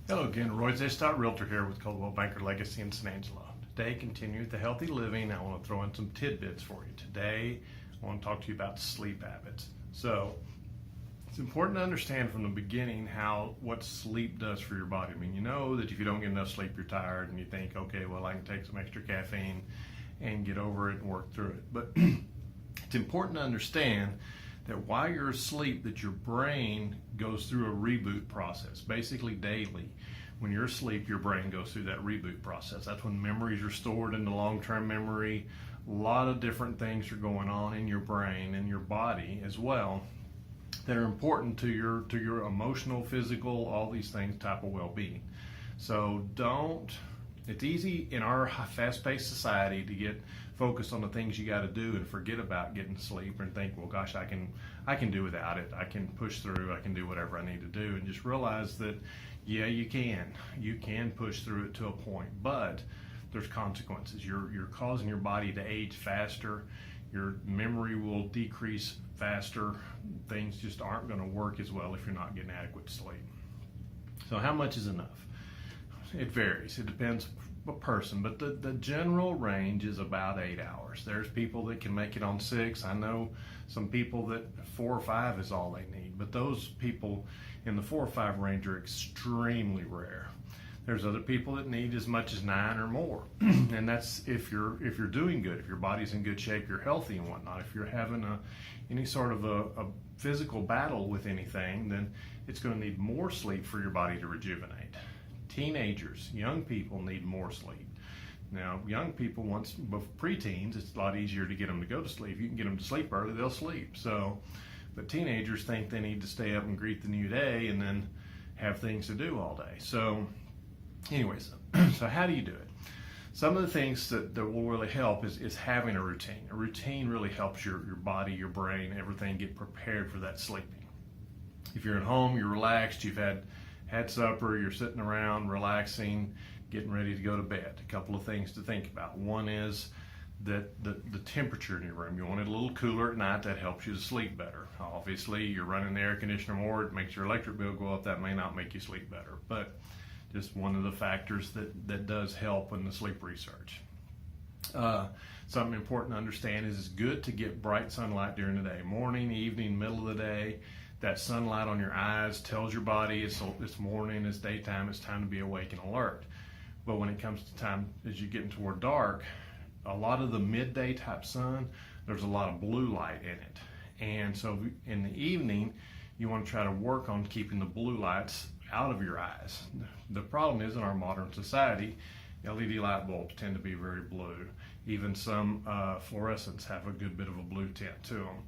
Hello again, RoyZesch.REALTOR here with Coldwell Banker Legacy in San Angelo. Today, continue with the healthy living. I want to throw in some tidbits for you. Today, I want to talk to you about sleep habits. So, it's important to understand from the beginning what sleep does for your body. I mean, you know that if you don't get enough sleep, you're tired, and you think, okay, well, I can take some extra caffeine and get over it and work through it. But it's important to understand that while you're asleep, that your brain goes through a reboot process. Basically daily, when you're asleep, your brain goes through that reboot process. That's when memories are stored into long-term memory. A lot of different things are going on in your brain and your body as well that are important to your emotional, physical, all these things type of well-being. So it's easy in our fast-paced society to get focused on the things you got to do and forget about getting sleep and think, well, gosh, I can do without it. I can push through. I can do whatever I need to do, and just realize that, yeah, you can push through it to a point, but there's consequences. You're causing your body to age faster. Your memory will decrease faster. Things just aren't going to work as well if you're not getting adequate sleep. So how much is enough? It varies. It depends a person, but the general range is about 8 hours. There's people that can make it on 6. I know some people that 4 or 5 is all they need, but those people in the 4 or 5 range are extremely rare. There's other people that need as much as 9 or more, and that's if you're doing good, if your body's in good shape, you're healthy and whatnot. If you're having any sort of a physical battle with anything, then it's going to need more sleep for your body to rejuvenate. Teenagers, young people need more sleep. Now, young people, preteens, it's a lot easier to get them to go to sleep. You can get them to sleep early, they'll sleep. But teenagers think they need to stay up and greet the new day and then have things to do all day. So anyways, so how do you do it? Some of the things that will really help is having a routine. A routine really helps your body, your brain, everything get prepared for that sleeping. If you're at home, you're relaxed, you've had supper, you're sitting around relaxing, getting ready to go to bed. A couple of things to think about. One is that the temperature in your room. You want it a little cooler at night. That helps you to sleep better. Obviously, you're running the air conditioner more. It makes your electric bill go up. That may not make you sleep better, but just one of the factors that does help in the sleep research. Something important to understand is it's good to get bright sunlight during the day. Morning, evening, middle of the day. That sunlight on your eyes tells your body it's morning, it's daytime, it's time to be awake and alert. But when it comes to time, as you're getting toward dark, a lot of the midday type sun, there's a lot of blue light in it. And so in the evening, you want to try to work on keeping the blue lights out of your eyes. The problem is in our modern society, LED light bulbs tend to be very blue. Even some fluorescents have a good bit of a blue tint to them.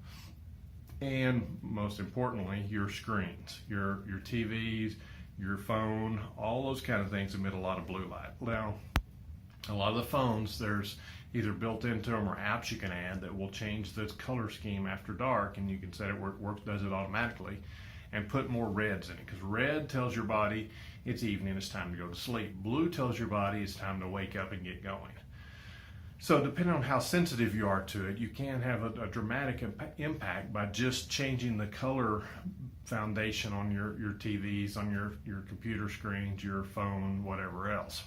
And most importantly, your screens, your TVs, your phone, all those kind of things emit a lot of blue light. Now, a lot of the phones, there's either built into them or apps you can add that will change the color scheme after dark, and you can set it where it does it automatically, and put more reds in it, because red tells your body it's evening, it's time to go to sleep. Blue tells your body it's time to wake up and get going. So depending on how sensitive you are to it, you can have a dramatic impact by just changing the color foundation on your TVs, on your computer screens, your phone, whatever else.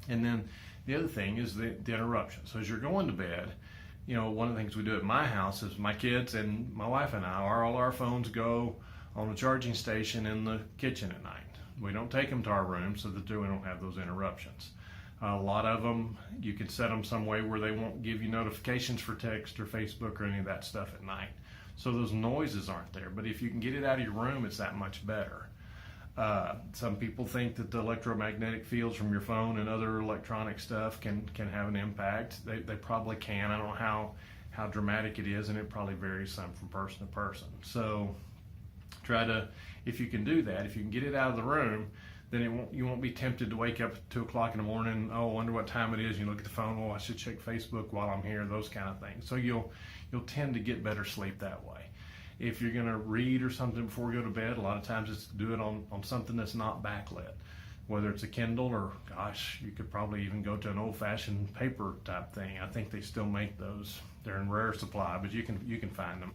And then the other thing is the interruption. So as you're going to bed, one of the things we do at my house is my kids and my wife and all our phones go on a charging station in the kitchen at night. We don't take them to our room so that we don't have those interruptions. A lot of them, you can set them some way where they won't give you notifications for text or Facebook or any of that stuff at night. So those noises aren't there. But if you can get it out of your room, it's that much better. Some people think that the electromagnetic fields from your phone and other electronic stuff can have an impact. They probably can. I don't know how dramatic it is, and it probably varies some from person to person. So try to, if you can do that, if you can get it out of the room, then you won't be tempted to wake up at 2 o'clock in the morning. Oh, I wonder what time it is. You look at the phone. Oh, I should check Facebook while I'm here. Those kind of things. So you'll tend to get better sleep that way. If you're going to read or something before you go to bed, a lot of times it's do it on something that's not backlit, whether it's a Kindle or, gosh, you could probably even go to an old-fashioned paper type thing. I think they still make those. They're in rare supply, but you can find them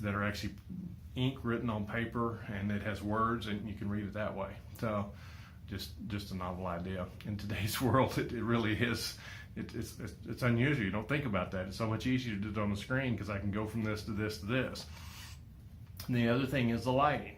that are actually ink written on paper, and it has words, and you can read it that way. So just a novel idea. In today's world, it really is. It's unusual. You don't think about that. It's so much easier to do it on the screen because I can go from this to this to this. And the other thing is the lighting.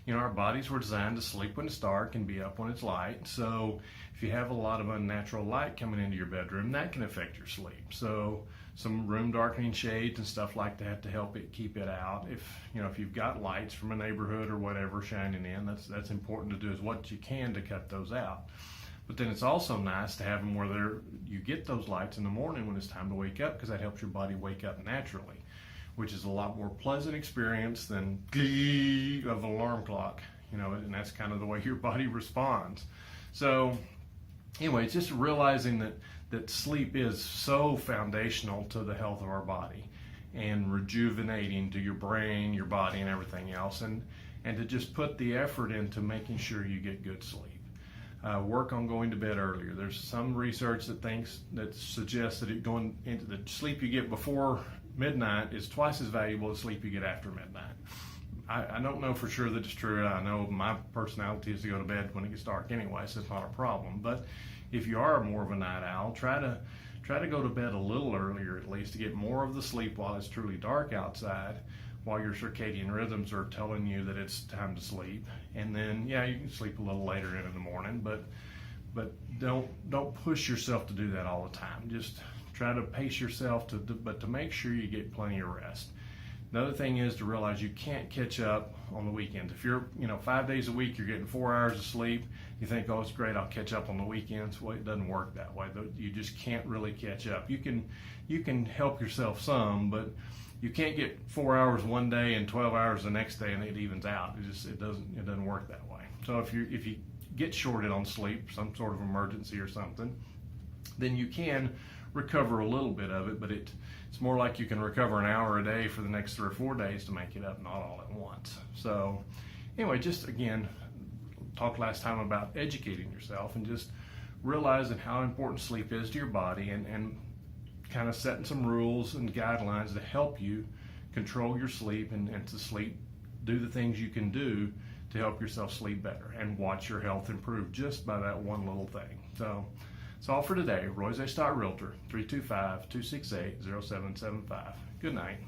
You know, our bodies were designed to sleep when it's dark and be up when it's light. So if you have a lot of unnatural light coming into your bedroom, that can affect your sleep. So some room darkening shades and stuff like that to help it keep it out. If you've got lights from a neighborhood or whatever shining in, that's important to do is what you can to cut those out. But then it's also nice to have them where you get those lights in the morning when it's time to wake up, because that helps your body wake up naturally, which is a lot more pleasant experience than of an alarm clock, and that's kind of the way your body responds. So anyway, it's just realizing that sleep is so foundational to the health of our body and rejuvenating to your brain, your body, and everything else, and to just put the effort into making sure you get good sleep. Work on going to bed earlier. There's some research that suggests that going into the sleep you get before midnight is twice as valuable as sleep you get after midnight. I don't know for sure that it's true. I know my personality is to go to bed when it gets dark anyway, so it's not a problem. But if you are more of a night owl, try to go to bed a little earlier at least to get more of the sleep while it's truly dark outside, while your circadian rhythms are telling you that it's time to sleep. And then, you can sleep a little later in the morning, but don't push yourself to do that all the time. Just try to pace yourself but to make sure you get plenty of rest. Another thing is to realize you can't catch up on the weekends. If you're, 5 days a week, you're getting 4 hours of sleep, you think, oh, it's great, I'll catch up on the weekends. Well, it doesn't work that way. You just can't really catch up. You can help yourself some, but you can't get 4 hours one day and 12 hours the next day and it evens out. It doesn't work that way. So if you get shorted on sleep, some sort of emergency or something, then you can recover a little bit of it, but it's more like you can recover an hour a day for the next 3 or 4 days to make it up, not all at once. So anyway, just again, talked last time about educating yourself and just realizing how important sleep is to your body, and kind of setting some rules and guidelines to help you control your sleep and to do the things you can do to help yourself sleep better and watch your health improve just by that one little thing. So that's all for today. RoyZesch.REALTOR, 325-268-0775. Good night.